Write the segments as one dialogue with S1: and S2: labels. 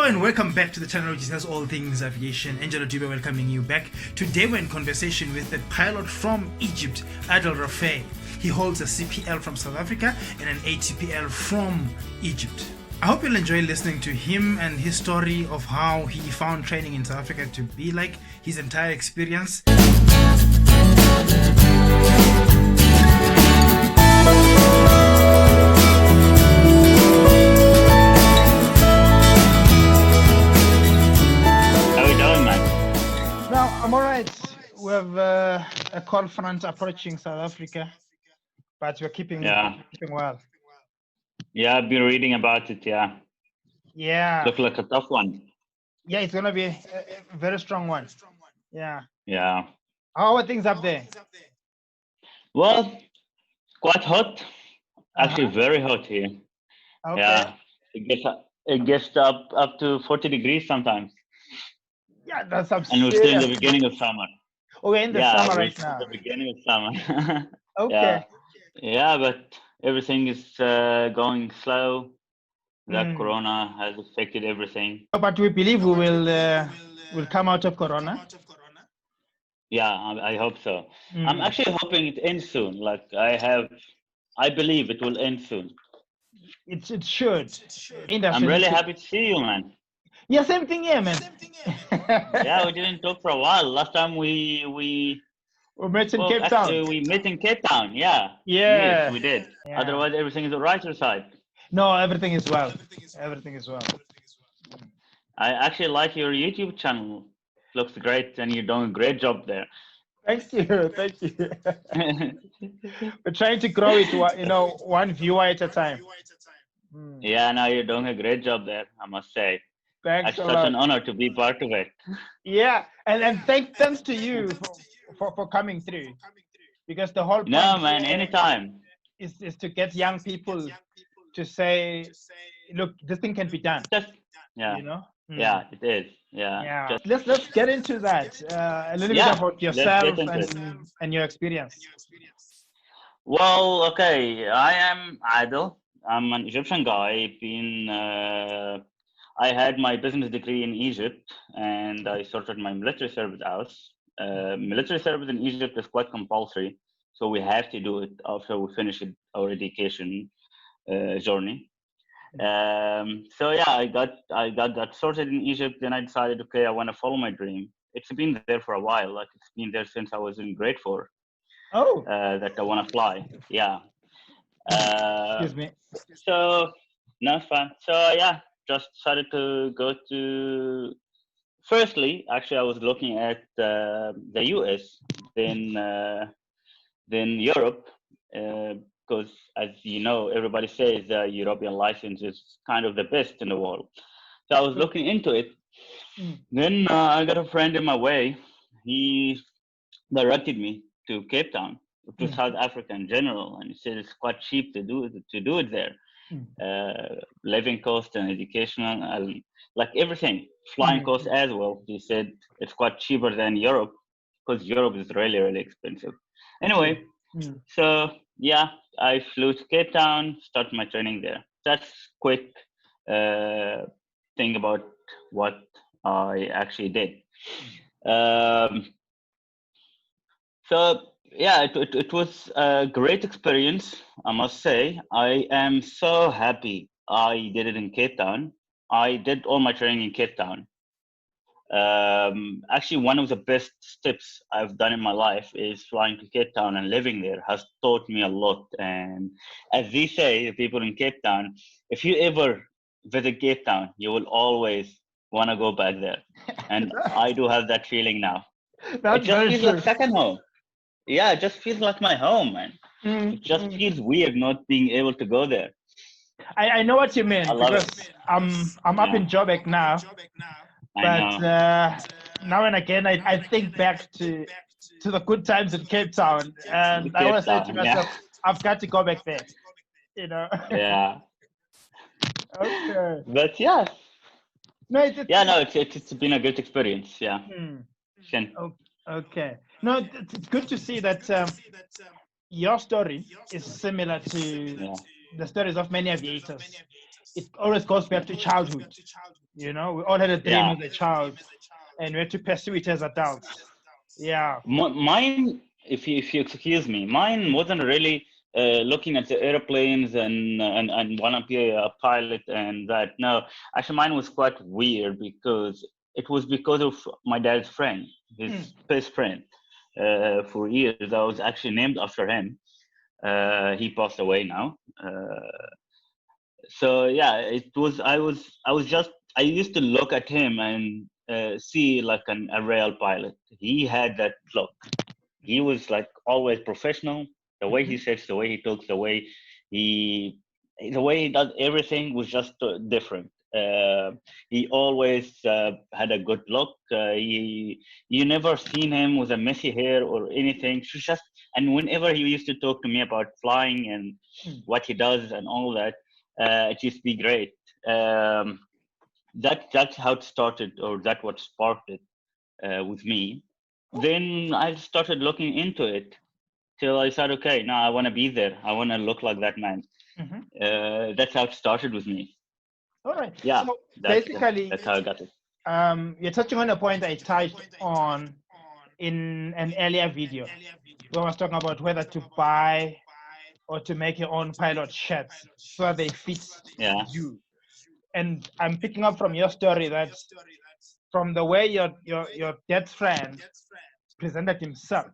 S1: Hello and welcome back to the channel which discusses all things aviation. Angelo Dube welcoming you back. Today we're in conversation with a pilot from Egypt, Adel Refay. He holds a CPL from South Africa and an ATPL from Egypt. I hope you'll enjoy listening to him and his story of how he found training in South Africa to be like, his entire experience.
S2: I'm all right. We have a cold front approaching South Africa, but we're keeping well.
S3: Yeah, I've been reading about it.
S2: Yeah.
S3: Looks like a tough one.
S2: Yeah, it's gonna be a very strong one. Yeah.
S3: Yeah.
S2: How are things up there?
S3: Well, quite hot. Actually, very hot here.
S2: Okay.
S3: Yeah. It gets up to 40 degrees sometimes.
S2: Yeah, that's absurd.
S3: And we're still in the beginning of summer.
S2: Oh, we're in the summer right now.
S3: The beginning of summer.
S2: Okay.
S3: Yeah, but everything is going slow. That Corona has affected everything.
S2: But we believe we will come out of Corona.
S3: Yeah, I hope so. I'm actually hoping it ends soon. I believe it will end soon.
S2: It should.
S3: I'm really happy to see you, man.
S2: Yeah, same thing here, man.
S3: Yeah, we didn't talk for a while. Last time we
S2: met in Cape Town.
S3: We met in Cape Town. Yeah.
S2: Yeah.
S3: Yes, we did.
S2: Yeah.
S3: Otherwise, everything is all right your side.
S2: No, everything is well. Everything is well.
S3: I actually like your YouTube channel. Looks great, and you're doing a great job there.
S2: Thank you. Thank you. We're trying to grow it, one viewer at a time.
S3: Yeah, no, you're doing a great job there, I must say.
S2: Thanks
S3: It's such an honor to be part of it.
S2: Yeah, and thanks to you for coming through, because the whole point
S3: anytime
S2: is to get young people to say, look, this thing can be done.
S3: Yeah, it is. Yeah.
S2: Let's get into that. A little bit about yourself and your experience.
S3: Well, okay, I am Adel. I'm an Egyptian guy. I had my business degree in Egypt, and I sorted my military service out. Military service in Egypt is quite compulsory, so we have to do it after we finish our education journey. So yeah, I got that sorted in Egypt. Then I decided, okay, I want to follow my dream. It's been there for a while. Like, it's been there since I was in grade 4.
S2: Oh.
S3: That I want to fly. Yeah.
S2: Excuse me.
S3: So no, it's fine. So yeah, just decided to go to. Firstly, actually, I was looking at the US, then Europe, because as you know, everybody says the European license is kind of the best in the world. So I was looking into it. Then I got a friend in my way. He directed me to Cape Town, to South Africa in general, and he said it's quite cheap to do it there. Living cost and educational, like everything, flying cost as well. He said it's quite cheaper than Europe, because Europe is really, really expensive. Anyway, so yeah, I flew to Cape Town, started my training there. That's quick thing about what I actually did. So yeah, it was a great experience, I must say. I am so happy I did it in Cape Town. I did all my training in Cape Town. Actually, one of the best steps I've done in my life is flying to Cape Town, and living there has taught me a lot. And as they say, the people in Cape Town, if you ever visit Cape Town, you will always want to go back there. And I do have that feeling now.
S2: That's
S3: it just feels like second home. Yeah, it just feels like my home, man. It just feels weird not being able to go there.
S2: I know what you mean, because I'm up in Joburg now. But now and again, I think back to the good times in Cape Town, and I always say to myself, I've got to go back there.
S3: Yeah.
S2: Okay.
S3: But yeah.
S2: No,
S3: it's been a good experience. Yeah.
S2: Okay. No, it's good to see that your story is similar to the stories of many aviators. It always goes back to childhood. You know, we all had a dream
S3: Yeah.
S2: as a child, and we had to pursue it as adults. Yeah.
S3: Mine, if you excuse me, mine wasn't really looking at the airplanes and want to be a pilot and that. No, actually, mine was quite weird because it was because of my dad's friend, his best friend. For years, I was actually named after him. He passed away now. So yeah, it was. I used to look at him and see like a real pilot. He had that look. He was like always professional. The way he sits, the way he talks, he, the way he does everything was just different. He always had a good look. You never seen him with a messy hair or anything. It's just, and whenever he used to talk to me about flying and what he does and all that, it used to be great. That's how it started, or that what sparked it with me. Then I started looking into it till I said, okay, now I want to be there. I want to look like that man. That's how it started with me.
S2: All right.
S3: Yeah.
S2: So basically,
S3: that's how I got it.
S2: You're touching on a point I touched on in an earlier video, where I was talking about whether to buy or to make your own pilot shirts so that they fit you. And I'm picking up from your story that from the way your dead friend presented himself,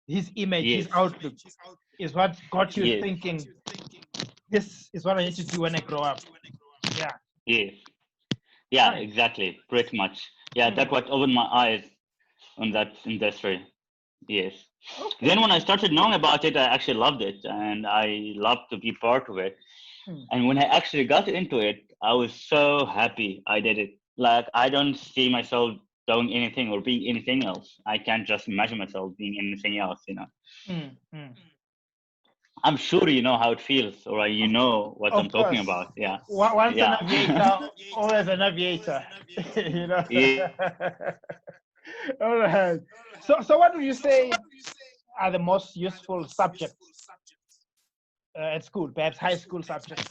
S2: his image, his outlook is what got you thinking, this is what I need to do when I grow up. Yeah.
S3: Yeah, exactly. Pretty much. Yeah, that's what opened my eyes on that industry. Yes. Okay. Then when I started knowing about it, I actually loved it, and I loved to be part of it. And when I actually got into it, I was so happy I did it. Like, I don't see myself doing anything or being anything else. I can't just imagine myself being anything else, you know. I'm sure you know how it feels, or you know what I'm talking about. Yeah.
S2: Once an aviator, always an aviator. You know.
S3: Yeah.
S2: All right. So what would you say are the most useful subjects at school, perhaps high school subjects?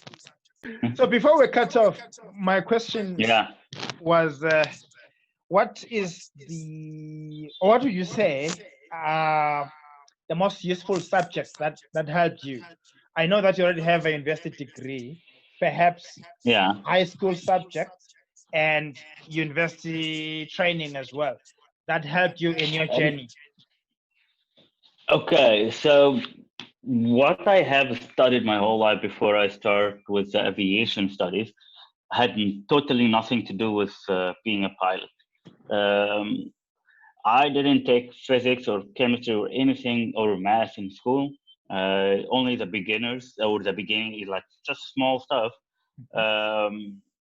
S2: So before we cut off, my question was, what would you say the most useful subjects that helped you? I know that you already have a university degree, perhaps high school subjects and university training as well, that helped you in your journey.
S3: Okay, so what I have studied my whole life before I start with the aviation studies had totally nothing to do with being a pilot. I didn't take physics or chemistry or anything or math in school. Only the beginners or the beginning, like just small stuff.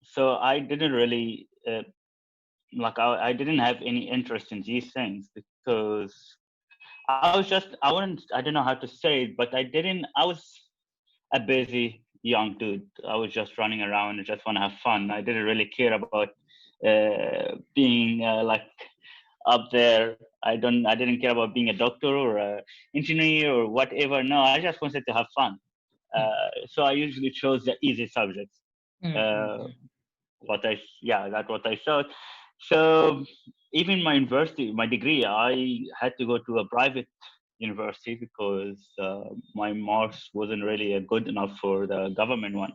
S3: So I didn't really I didn't have any interest in these things because I don't know how to say it, but I was a busy young dude. I was just running around and just want to have fun. I didn't really care about being like up there. I didn't care about being a doctor or an engineer or whatever. No, I just wanted to have fun. So I usually chose the easy subjects. That's what I thought. So even my university, my degree, I had to go to a private university because my marks wasn't really good enough for the government one.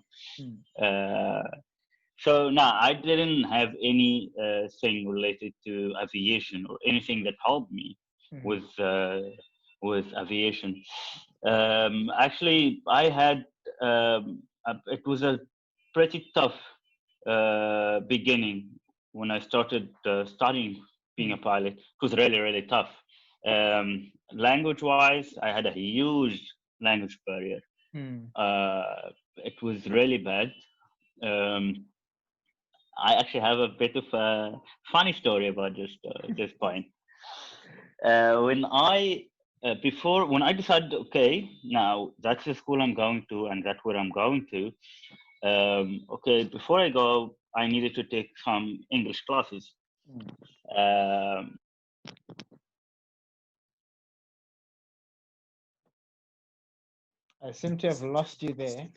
S3: So I didn't have any thing related to aviation or anything that helped me with aviation. Actually, I had it was a pretty tough beginning when I started studying being a pilot. It was really, really tough. Language-wise, I had a huge language barrier. It was really bad. I actually have a bit of a funny story about this point. When I decided, okay, now that's the school I'm going to, and that's where I'm going to. Okay, before I go, I needed to take some English classes.
S2: I seem to have lost you there.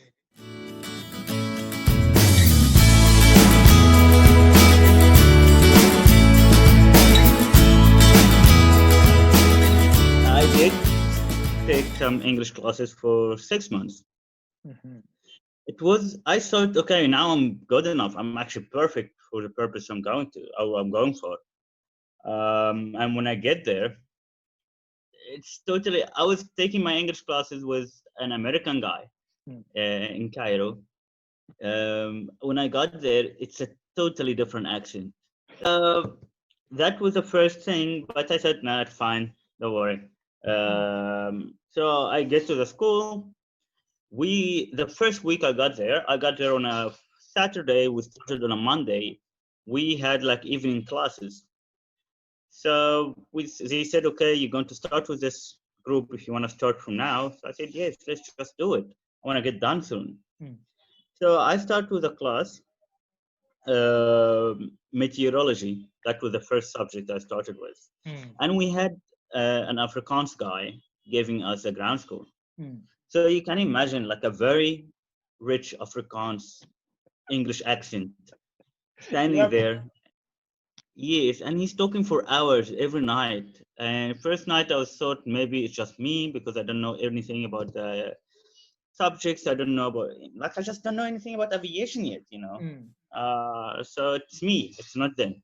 S3: some English classes for 6 months. I thought, okay, now I'm good enough. I'm actually perfect for the purpose I'm going for. And when I get there, it's totally, I was taking my English classes with an American guy in Cairo. When I got there, it's a totally different accent. That was the first thing, but I said, no, it's fine, don't worry. So I get to the school. The first week I got there on a Saturday. We started on a Monday. We had like evening classes. So they said, okay, you're going to start with this group if you want to start from now. So I said, yes, let's just do it. I want to get done soon. So I start with a class, meteorology. That was the first subject I started with. And we had an Afrikaans guy giving us a ground school. So you can imagine like a very rich Afrikaans English accent standing there. Yes, and he's talking for hours every night. And first night I thought maybe it's just me because I don't know anything about the subjects. I don't know about, like, I just don't know anything about aviation yet, you know. So it's me, it's not them.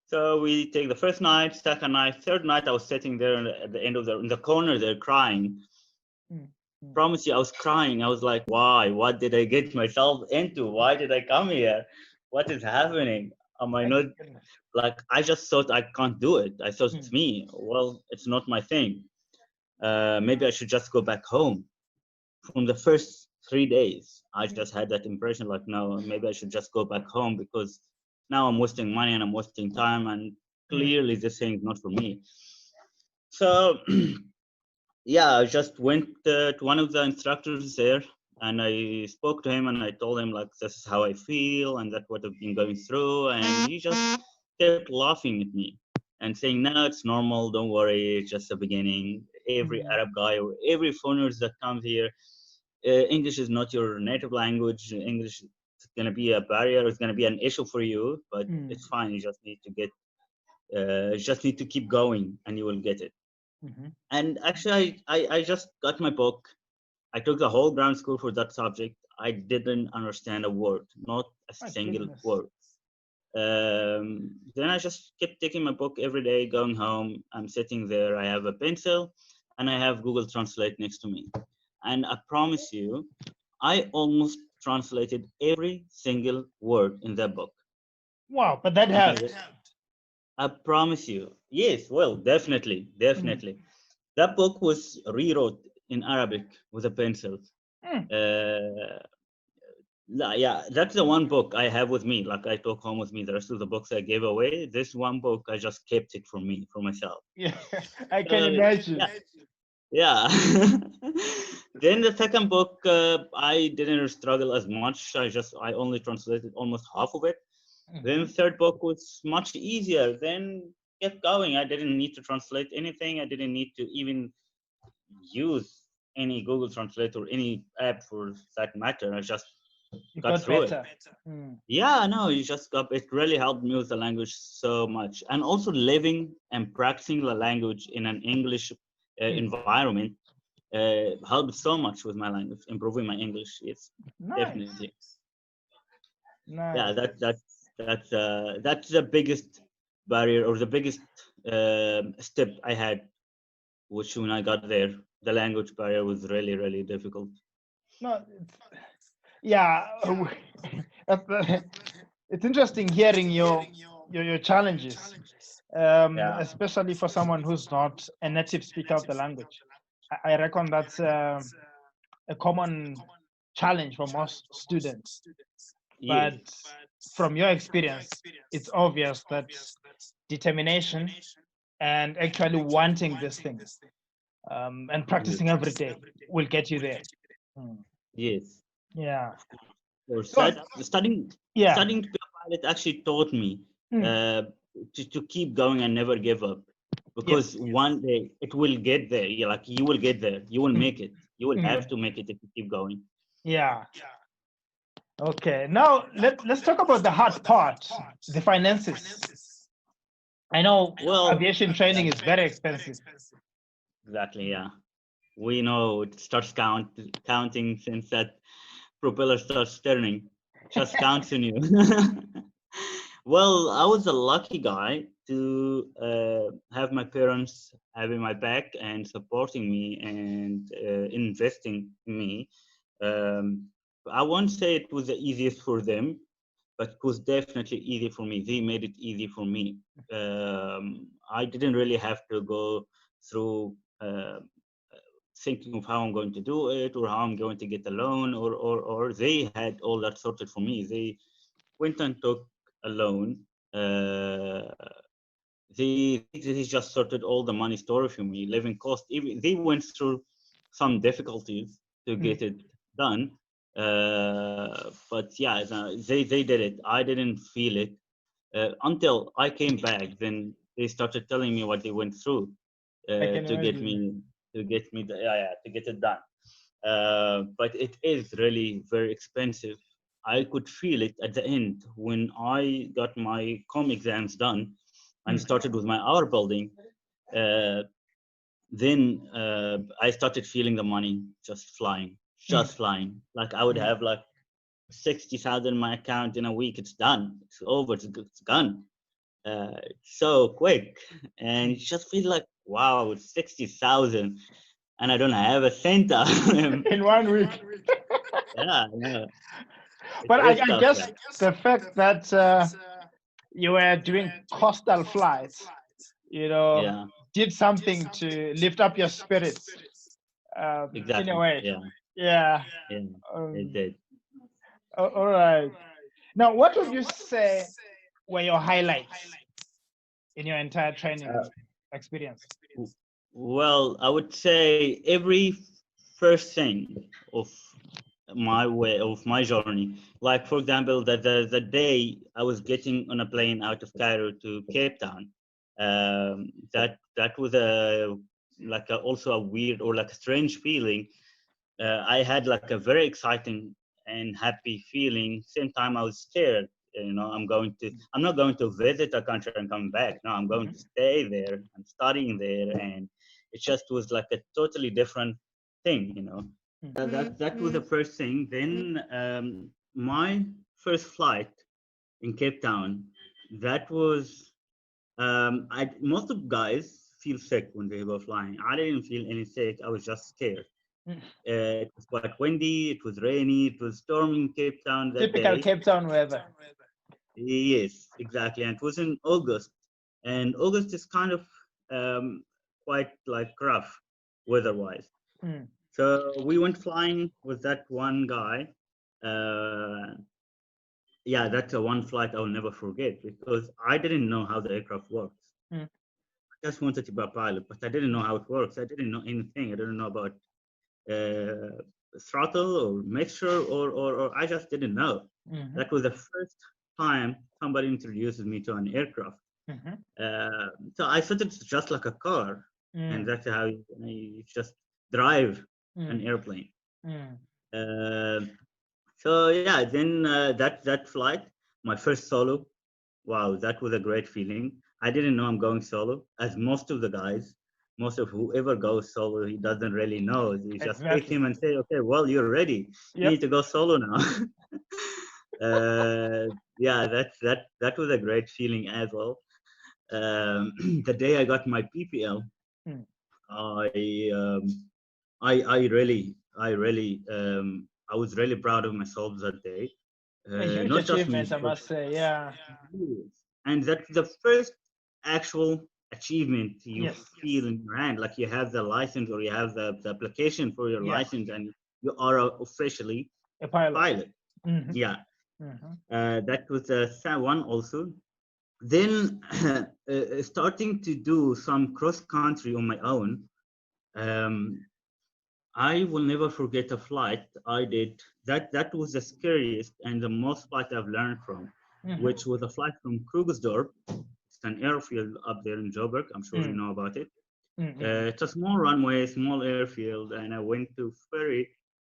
S3: So we take the first night, second night, third night. I was sitting there at the end of in the corner there crying. Promise you, I was crying. I was like, why? What did I get myself into? Why did I come here? What is happening? Am I not, like, I just thought I can't do it. I thought it's me. Well, it's not my thing. Maybe I should just go back home. From the first 3 days, I just had that impression, like, no, maybe I should just go back home because now I'm wasting money and I'm wasting time, and clearly this thing is not for me. So yeah, I just went to one of the instructors there and I spoke to him and I told him, like, this is how I feel and that's what I've been going through. And he just kept laughing at me and saying, no, it's normal, don't worry, it's just the beginning. Every Arab guy or every foreigner that comes here, English is not your native language. English is going to be a barrier, it's going to be an issue for you, but it's fine. You just need to keep going and you will get it. And actually, I just got my book. I took the whole ground school for that subject. I didn't understand a word, not a single word. Then I just kept taking my book every day, going home. I'm sitting there. I have a pencil and I have Google Translate next to me. And I promise you, I almost translated every single word in that book.
S2: Wow, but that helped.
S3: I promise you. Yes, well, definitely. That book was rewrote in Arabic with a pencil. Yeah, that's the one book I have with me. Like, I took home with me. The rest of the books I gave away. This one book, I just kept it for me, for myself.
S2: Yeah, I can imagine.
S3: Yeah. Then the second book, I didn't struggle as much. I only translated almost half of it. Then the third book was much easier. Then kept going. I didn't need to translate anything. I didn't need to even use any Google Translate or any app for that matter. I just got through it. Yeah, no, it really helped me with the language so much. And also living and practicing the language in an English environment helped so much with my language, improving my English. Yes, definitely.
S2: Nice.
S3: Yeah, that's the biggest barrier or the biggest step I had, which when I got there, the language barrier was really, really difficult.
S2: No, yeah, it's interesting hearing your challenges, especially for someone who's not a native speaker of the language. I reckon that's a common challenge for most students. But from your experience, it's obvious that determination and actually wanting this thing and practicing every day will get you there.
S3: Yes.
S2: Yeah.
S3: Or studying to be a pilot actually taught me to keep going and never give up, because one day it will get there. You will get there. You will make it. You will have to make it if you keep going.
S2: Yeah. Okay. Now let's talk about the hard part, the finances. I know aviation training is very expensive.
S3: Exactly. Yeah. we know it starts counting since that propeller starts turning. Just counts on you. Well, I was a lucky guy to have my parents having my back and supporting me and investing in me. Um, I won't say it was the easiest for them, but it was definitely easy for me. They made it easy for me. I didn't really have to go through thinking of how I'm going to do it or how I'm going to get a loan, or they had all that sorted for me. They went and took a loan. Uh, they just sorted all the money story for me, living cost. Even they went through some difficulties to get it done. But yeah, no, they did it. I didn't feel it until I came back. Then they started telling me what they went through
S2: I can
S3: to get
S2: imagine.
S3: me to get it done. But it is really very expensive. I could feel it at the end when I got my com exams done and started with my hour building. Uh, then I started feeling the money just flying. Like I would have like 60,000 in my account in a week. It's done. It's over. It's gone. So quick, and you just feel like, wow, it's 60,000, and I don't have a cent out of them.
S2: In 1 week.
S3: Yeah, yeah, it
S2: But
S3: is
S2: I
S3: tough.
S2: guess
S3: Yeah,
S2: the fact that you were doing coastal flights, you know,
S3: yeah,
S2: did something to lift up your spirits in a
S3: exactly.
S2: way.
S3: Yeah,
S2: Yeah.
S3: yeah, it
S2: Um,
S3: did.
S2: all right. Now, what would you say were your highlights in your entire training
S3: Uh,
S2: experience?
S3: well, I would say every first thing of my journey. Like for example, the day I was getting on a plane out of Cairo to Cape Town, that was also a weird or like a strange feeling. I had like a very exciting and happy feeling. Same time I was scared. You know, I'm not going to visit a country and come back. No, I'm going to stay there. I'm studying there, and it just was like a totally different thing. You know, that was the first thing. Then my first flight in Cape Town, that was most of guys feel sick when they go flying. I didn't feel any sick. I was just scared. It was quite windy, it was rainy, it was stormy in Cape Town that
S2: Typical
S3: day.
S2: Cape Town weather.
S3: Yes, exactly. And it was in August. And August is kind of quite like rough weather-wise. So we went flying with that one guy. Uh, yeah, that's a one flight I'll never forget because I didn't know how the aircraft works. I just wanted to be a pilot, but I didn't know how it works. I didn't know anything. I didn't know about uh, throttle or mixture or I just didn't know. That was the first time somebody introduces me to an aircraft. So I thought it's just like a car, and that's how you just drive an airplane. Uh, so yeah, then that flight, my first solo, wow, that was a great feeling. I didn't know I'm going solo, as most of the guys, most of whoever goes solo, he doesn't really know. You just pick
S2: Exactly.
S3: him and say, okay, well, you're ready. You
S2: Yep.
S3: need to go solo now. Yeah, that was a great feeling as well. The day I got my PPL, I I was really proud of myself that day.
S2: A huge
S3: Not just me,
S2: achievement, I must say. Yeah.
S3: and that's the first actual achievement you
S2: Yes.
S3: feel in your hand. Like you have the license or you have the application for your
S2: Yeah.
S3: license, and you are officially
S2: A
S3: a
S2: pilot.
S3: pilot. Yeah, that was the one also. Then starting to do some cross country on my own. Um, I will never forget a flight I did. That was the scariest and the most flight I've learned from, which was a flight from Krugersdorp. It's an airfield up there in Joburg. I'm sure you know about it. It's a small runway, small airfield, and I went to ferry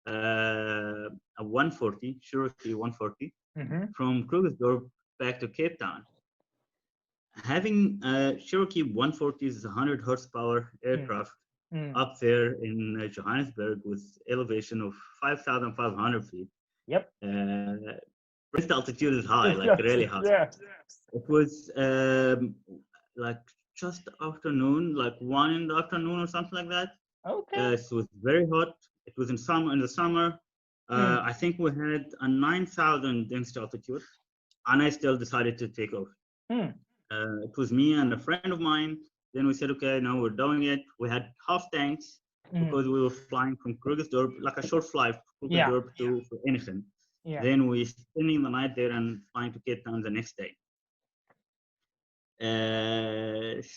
S3: a 140, Cherokee 140, from Krugersdorp back to Cape Town. Having Cherokee 140 is a 100 horsepower aircraft. up there in Johannesburg with elevation of 5,500 feet.
S2: Yep.
S3: First altitude is high, like really high.
S2: Yeah.
S3: It was like just afternoon, like 1 in the afternoon or something like that.
S2: Okay.
S3: It was very hot. It was in the summer. I think we had a 9,000 density altitude, and I still decided to take off. It was me and a friend of mine. Then we said, okay, now we're doing it. We had half tanks because we were flying from Krugersdorp, like a short flight, Krugersdorp to anything.
S2: Yeah.
S3: Then we spending the night there and flying to Cape Town the next day.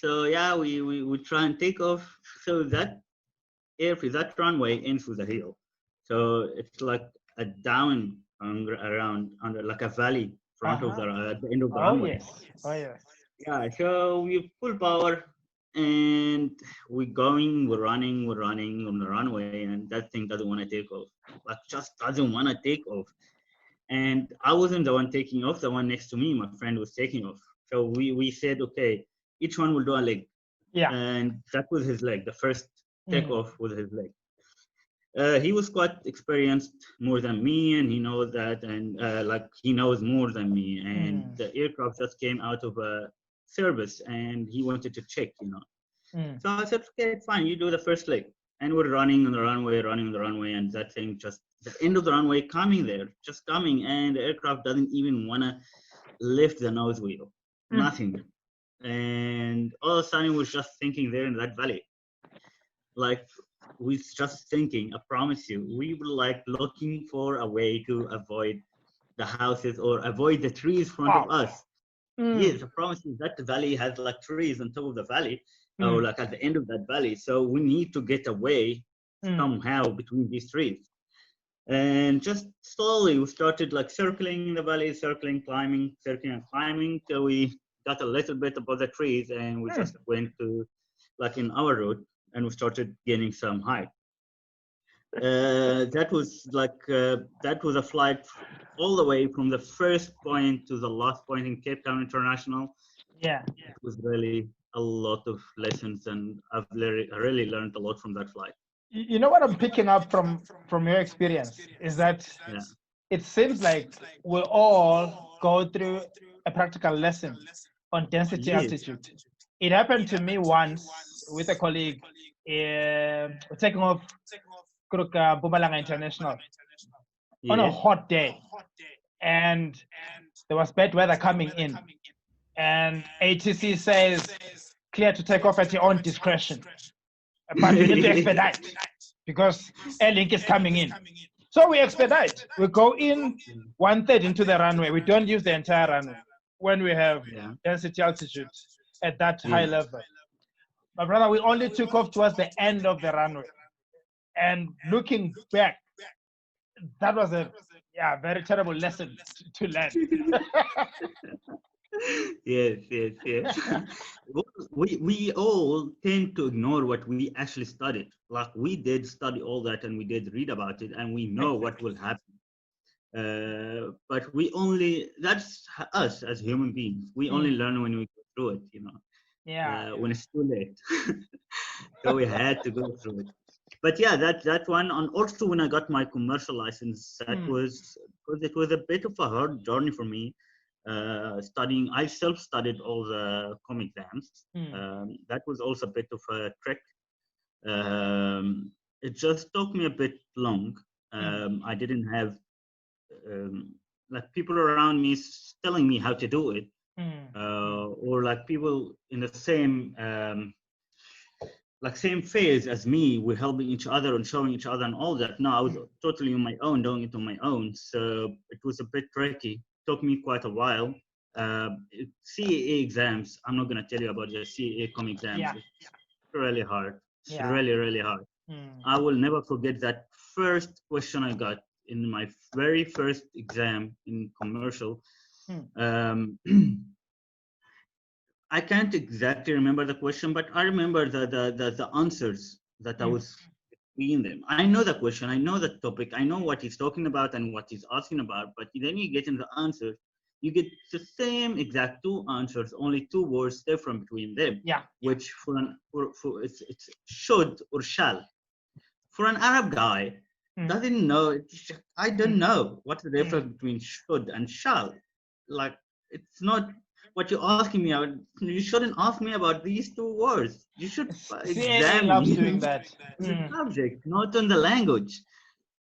S3: So yeah, we try and take off. So that that runway ends with a hill. So it's like a down around under like a valley front of at the end of the runway.
S2: Yes. Oh yes.
S3: Yeah, so we full power and we're running on the runway, and that thing doesn't want to take off. Like just doesn't want to take off. And I wasn't the one taking off, the one next to me, my friend was taking off. So we said, okay, each one will do a leg.
S2: Yeah.
S3: And that was his leg. The first takeoff was his leg. He was quite experienced more than me, and he knows that, and like he knows more than me. And the aircraft just came out of a service, and he wanted to check, So I said, okay, fine, you do the first leg. And we're running on the runway, and that thing just the end of the runway coming there, just coming, and the aircraft doesn't even want to lift the nose wheel, nothing. And all of a sudden, we're just thinking there in that valley, like we're just thinking, I promise you, we were like looking for a way to avoid the houses or avoid the trees in front of us. Yes, I promise you that the valley has like trees on top of the valley, or like at the end of that valley. So we need to get away somehow between these trees. And just slowly we started like circling the valley, climbing till we got a little bit above the trees, and we just went to like in our route, and we started gaining some height. That was a flight all the way from the first point to the last point in Cape Town International.
S2: Yeah.
S3: It was really a lot of lessons, and I really learned a lot from that flight.
S2: You know what I'm picking up from your experience is that it seems like we all go through a practical lesson on density altitude. It happened to me once with a colleague. We're taking off Mpumalanga International on a hot day, and there was bad weather coming in, and ATC says clear to take off at your own discretion, but we need to expedite because Airlink is coming in. So we expedite. We go in 1/3 into the runway. We don't use the entire runway when we have density altitude at that high level. My brother, we only took off towards the end of the runway. And looking back, that was a very terrible lesson to learn.
S3: Yes. We all tend to ignore what we actually studied. Like we did study all that, and we did read about it, and we know what will happen. But that's us as human beings. We only learn when we go through it, when it's too late. So we had to go through it. But yeah, that one, and also when I got my commercial license, that was because it was a bit of a hard journey for me. Studying, I self-studied all the com exams. That was also a bit of a trick. It just took me a bit long. I didn't have like people around me telling me how to do it, or like people in the same same phase as me, we're helping each other and showing each other and all that. No, I was totally on my own, doing it on my own. So it was a bit tricky. Took me quite a while. CAA exams, I'm not going to tell you about the CAA com exams. It's really hard. It's really hard. I will never forget that first question I got in my very first exam in commercial. I can't exactly remember the question, but I remember the answers that I was between them. I know the question, I know the topic, I know what he's talking about and what he's asking about, but then you get in the answer, you get the same exact two answers, only two words different between them.
S2: Yeah.
S3: Which for it's should or shall. For an Arab guy, doesn't know. I don't know what's the difference between should and shall. Like, it's not what you're asking me about. You shouldn't ask me about these two words. You should
S2: CNA loves doing that.
S3: the subject, not on the language.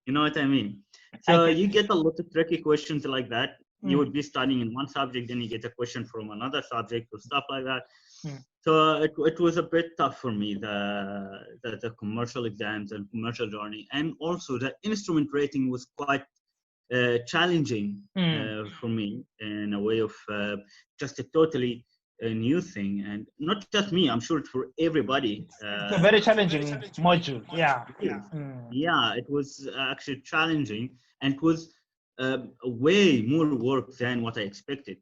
S3: You know what I mean?
S2: I
S3: So
S2: get
S3: you
S2: it.
S3: get a lot of tricky questions like that. You would be studying in one subject, then you get a question from another subject or stuff like that. So it was a bit tough for me, the commercial exams and commercial journey. And also the instrument rating was quite challenging for me in a way of just a totally new thing. And not just me, I'm sure it's for everybody.
S2: It's a very challenging module. Yeah.
S3: Yeah, it was actually challenging, and it was way more work than what I expected.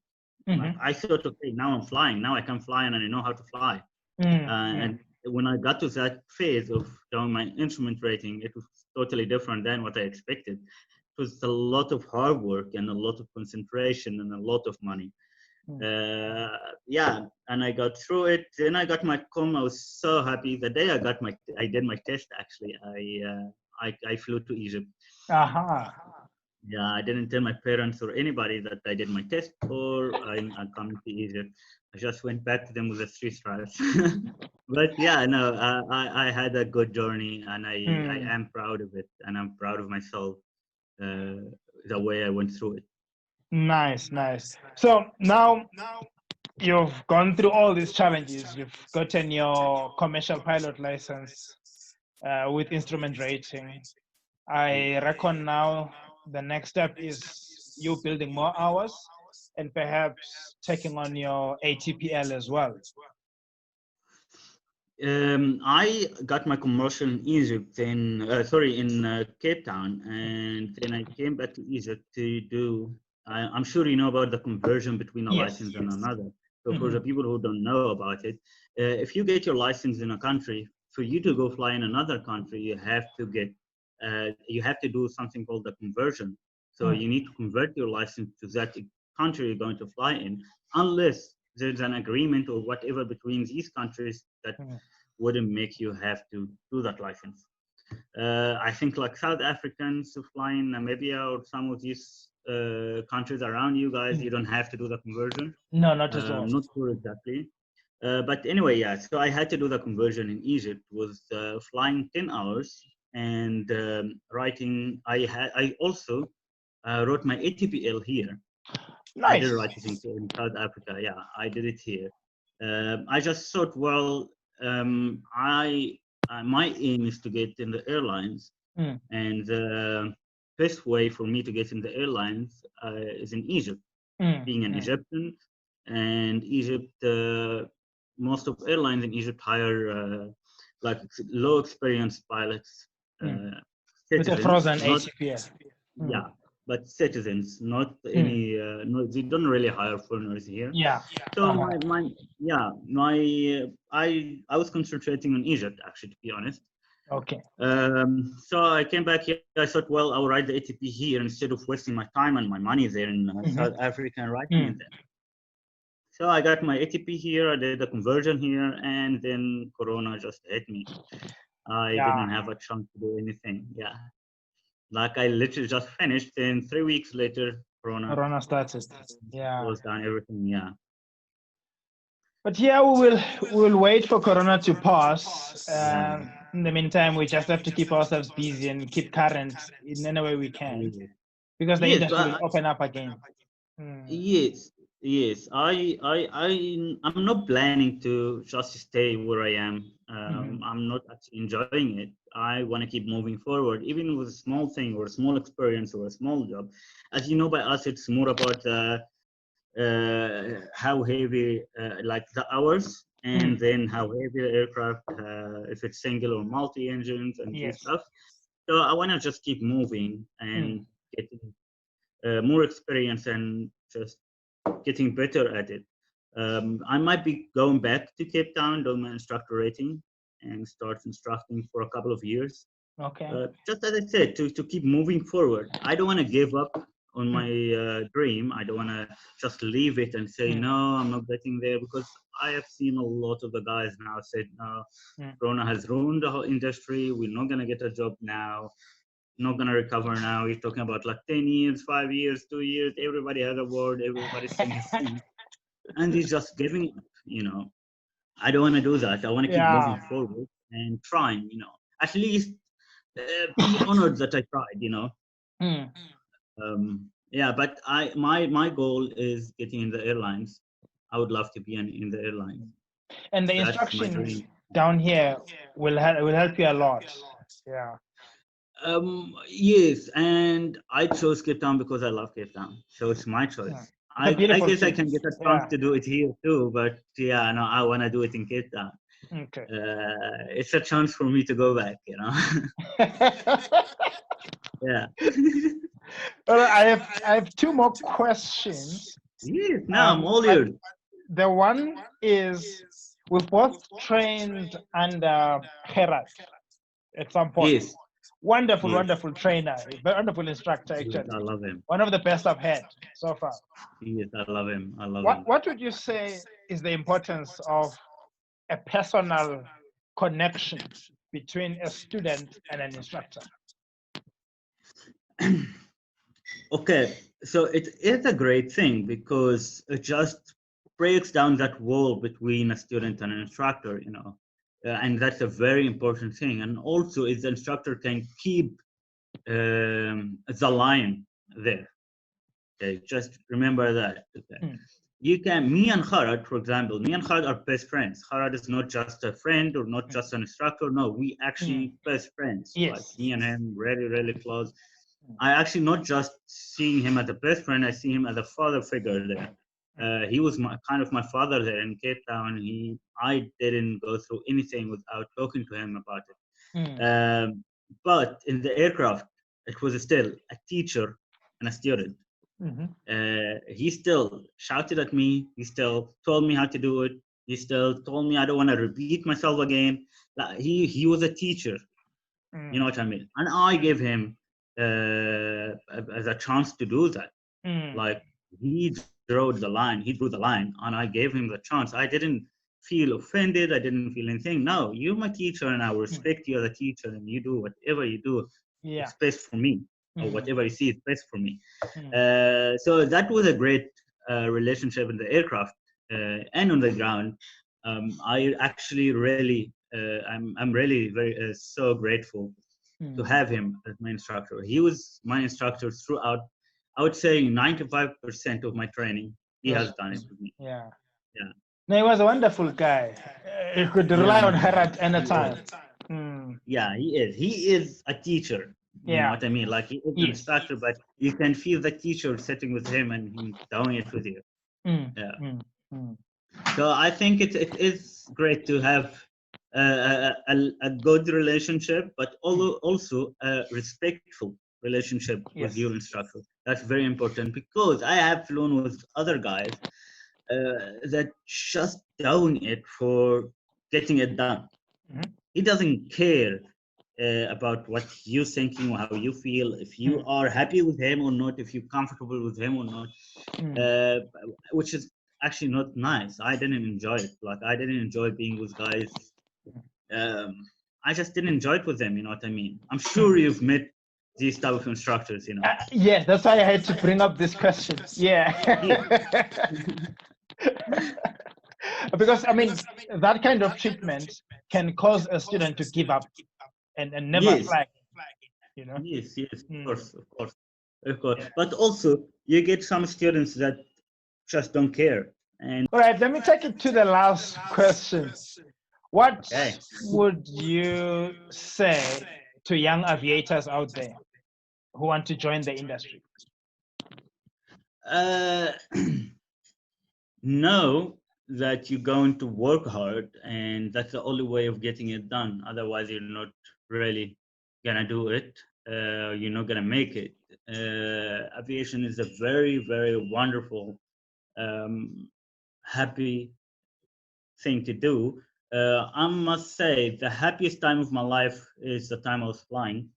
S3: Like, I thought, okay, now I'm flying. Now I can fly and I know how to fly. And when I got to that phase of doing my instrument rating, it was totally different than what I expected. It was a lot of hard work and a lot of concentration and a lot of money. Yeah, and I got through it. Then I got my com. I was so happy. The day I did my test. Actually, I flew to Egypt. Yeah, I didn't tell my parents or anybody that I did my test or I'm coming to Egypt. I just went back to them with the 3 stars. But yeah, no, I had a good journey, and I am proud of it, and I'm proud of myself the way I went through it.
S2: Nice. So now you've gone through all these challenges. You've gotten your commercial pilot license with instrument rating. I reckon now the next step is you building more hours and perhaps taking on your ATPL as well.
S3: I got my commercial in Egypt, in Cape Town, and then I came back to Egypt to do. I'm sure you know about the conversion between a license and another. So for the people who don't know about it, if you get your license in a country, for you to go fly in another country, you have to do something called the conversion. So you need to convert your license to that country you're going to fly in, unless there's an agreement or whatever between these countries that wouldn't make you have to do that license. I think like South Africans who fly in Namibia or some of these countries around you guys, you don't have to do the conversion.
S2: No, not at all.
S3: I'm not sure exactly. But anyway, yeah, so I had to do the conversion in Egypt, was flying 10 hours and writing. I also wrote my ATPL here.
S2: Nice.
S3: I didn't write it in South Africa. Yeah, I did it here. I just thought, well, my aim is to get in the airlines, and the best way for me to get in the airlines is in Egypt. Being an Egyptian, and Egypt, most of airlines in Egypt hire like low experienced pilots,
S2: with a frozen ATPL.
S3: Yeah, but citizens, not any. No, they don't really hire foreigners here.
S2: Yeah.
S3: So I was concentrating on Egypt, actually, to be honest.
S2: Okay.
S3: So I came back here. I thought, well, I'll write the ATP here instead of wasting my time and my money there in South Africa and writing it there. So I got my ATP here. I did the conversion here, and then Corona just hit me. I didn't have a chance to do anything. Yeah. Like I literally just finished, and 3 weeks later, Corona
S2: started. Yeah.
S3: Closed down everything. Yeah.
S2: But yeah, we'll wait for Corona to pass. In the meantime, we just have to keep ourselves busy and keep current in any way we can, because the industry will open up again.
S3: Yes. I'm not planning to just stay where I am. I'm not actually enjoying it. I want to keep moving forward, even with a small thing or a small experience or a small job. As you know, by us, it's more about how heavy, like the hours, and then how heavy the aircraft, if it's single or multi-engines and this stuff. So I want to just keep moving and getting more experience and just getting better at it. I might be going back to Cape Town, doing my instructor rating, and start instructing for a couple of years.
S2: Okay.
S3: Just as I said, to keep moving forward. I don't want to give up on my dream. I don't want to just leave it and say, no, I'm not getting there, because I have seen a lot of the guys now said, no, Corona has ruined the whole industry. We're not going to get a job now. Not going to recover now. We're talking about like 10 years, 5 years, 2 years. Everybody has a word. Everybody's saying the same. And he's just giving up, I don't want to do that. I want to keep moving forward and trying, at least be honored that I tried, but my goal is getting in the airlines. I would love to be in the airlines.
S2: And the instructions down here will help you a lot. Yeah.
S3: Yes, and I chose Cape Town because I love Cape Town, so it's my choice. I guess I can get a chance to do it here too, but no, I want to do it in Cape Town.
S2: Okay.
S3: It's a chance for me to go back, Yeah.
S2: Well, I have two more questions.
S3: Yes, I'm all ears.
S2: The one is, we both trained under Gerard at some point.
S3: Yes.
S2: Wonderful trainer, wonderful instructor, actually.
S3: Yes, I love him.
S2: One of the best I've had so far.
S3: Yes, I love him.
S2: What would you say is the importance of a personal connection between a student and an instructor?
S3: Okay, so it is a great thing because it just breaks down that wall between a student and an instructor, and that's a very important thing. And also, if the instructor can keep the line there, okay, just remember that. Okay. You can, me and Kharad, for example, me and Kharad are best friends. Kharad is not just a friend or not just an instructor. No, we actually best friends.
S2: Yes.
S3: Like me and him, really, really close. I actually not just seeing him as a best friend, I see him as a father figure there. He was kind of my father there in Cape Town. I didn't go through anything without talking to him about it. But in the aircraft, it was still a teacher and a student. He still shouted at me. He still told me how to do it. He still told me I don't want to repeat myself again. Like, he was a teacher. You know what I mean? And I gave him as a chance to do that. Like, he drew the line, and I gave him the chance. I didn't feel offended. I didn't feel anything. No, you're my teacher, and I respect you as a teacher, and you do whatever you do. It's best for me, or whatever you see is best for me. So that was a great relationship in the aircraft and on the ground. I actually really, I'm really very so grateful to have him as my instructor. He was my instructor throughout, I would say 95% of my training. He has done it with me.
S2: Yeah. No, he was a wonderful guy. You could rely on her at any time.
S3: Yeah, he is. He is a teacher. You know what I mean? Like, he is an instructor, but you can feel the teacher sitting with him and him doing it with you. So I think it is great to have a good relationship, but also a respectful relationship with your instructor. That's very important, because I have flown with other guys that just doing it for getting it done. He doesn't care about what you're thinking or how you feel, if you are happy with him or not, if you're comfortable with him or not, which is actually not nice. I didn't enjoy it. Like, I didn't enjoy being with guys. I just didn't enjoy it with them. You know what I mean? I'm sure you've met these type of instructors.
S2: Yes, that's why I had to bring up this question. Yeah. Because I mean, that kind of treatment can cause a student to give up and never flag.
S3: Yes, of course. But also, you get some students that just don't care. And
S2: all right, let me take it to the last question. What would you say to young aviators out there who want to join the industry?
S3: Know that you're going to work hard, and that's the only way of getting it done. Otherwise, you're not really gonna do it. You're not gonna make it. Aviation is a very, very wonderful, happy thing to do. I must say the happiest time of my life is the time I was flying.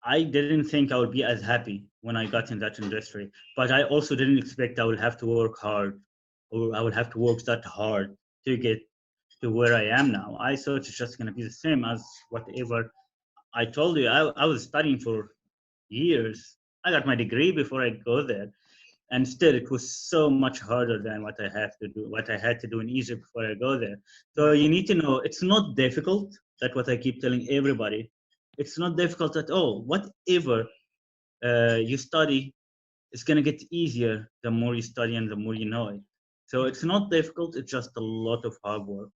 S3: I didn't think I would be as happy when I got in that industry, but I also didn't expect I would have to work hard, or I would have to work that hard to get to where I am now. I thought it's just going to be the same as whatever I told you. I was studying for years. I got my degree before I go there, and still it was so much harder than what I had to do in Egypt before I go there. So you need to know it's not difficult. That's what I keep telling everybody. It's not difficult at all. Whatever you study, it's gonna get easier the more you study and the more you know it. So it's not difficult. It's just a lot of hard work.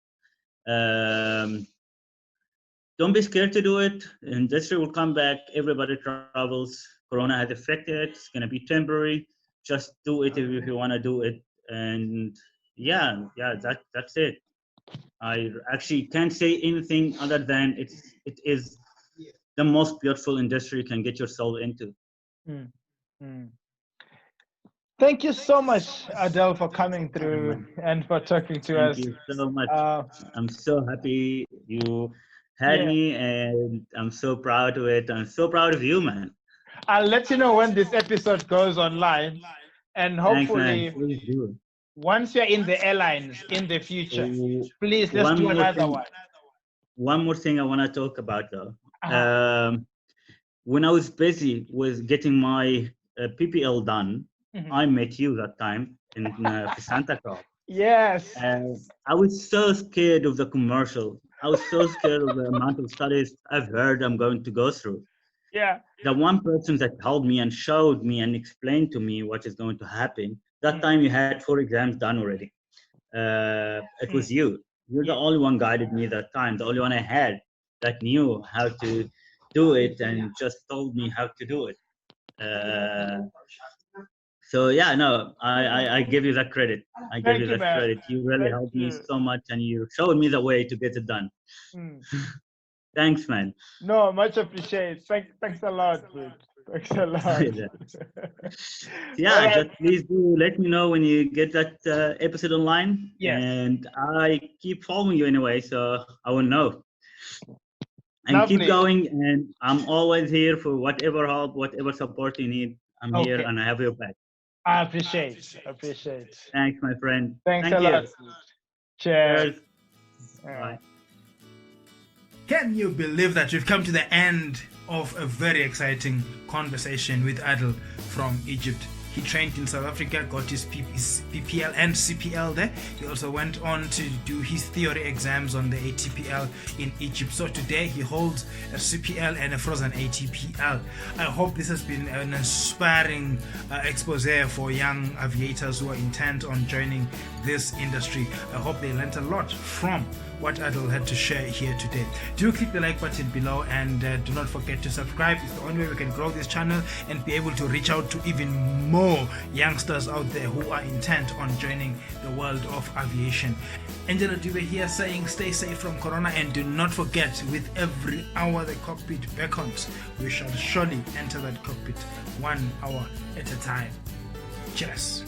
S3: Um, don't be scared to do it. Industry will come back. Everybody travels. Corona has affected it. It's gonna be temporary. Just do it if you want to do it. And yeah, that's it. I actually can't say anything other than it is the most beautiful industry you can get yourself into.
S2: Mm. Mm. Thank you so much, Adel, for coming through and for talking to us.
S3: Thank you so much. I'm so happy you had me, and I'm so proud of it. I'm so proud of you, man.
S2: I'll let you know when this episode goes online, and hopefully,
S3: thanks,
S2: once you're in the airlines in the future, please let's do another one.
S3: One more thing I want to talk about, though. When I was busy with getting my PPL done, I met you that time in Santa Cruz.
S2: Yes.
S3: I was so scared of the commercial. I was so scared of the amount of studies I've heard I'm going to go through.
S2: Yeah.
S3: The one person that helped me and showed me and explained to me what is going to happen, that time you had 4 exams done already. It was you. You're the only one guided me that time, the only one I had that knew how to do it and just told me how to do it. So yeah, no, I give you that credit. I give you that credit. You really helped me so much, and you showed me the way to get it done. Thanks, man.
S2: No, much appreciated. Thanks a lot, dude. Thanks a lot.
S3: Yeah, just please do let me know when you get that episode online.
S2: Yes.
S3: And I keep following you anyway, so I will know. And
S2: Lovely.
S3: Keep going, and I'm always here for whatever help, whatever support you need. I'm here and I have your back.
S2: I appreciate.
S3: Thanks, my friend.
S2: Thank a lot. Cheers.
S3: Bye.
S1: Can you believe that we've come to the end of a very exciting conversation with Adel from Egypt? He trained in South Africa, got his PPL and CPL there. He also went on to do his theory exams on the ATPL in Egypt. So today he holds a CPL and a frozen ATPL. I hope this has been an inspiring expose for young aviators who are intent on joining this industry. I hope they learned a lot from what Adel had to share here today. Do click the like button below, and do not forget to subscribe. It's the only way we can grow this channel and be able to reach out to even more youngsters out there who are intent on joining the world of aviation. Angela Dube here saying stay safe from Corona, and do not forget, with every hour the cockpit beckons, we shall surely enter that cockpit 1 hour at a time. Cheers.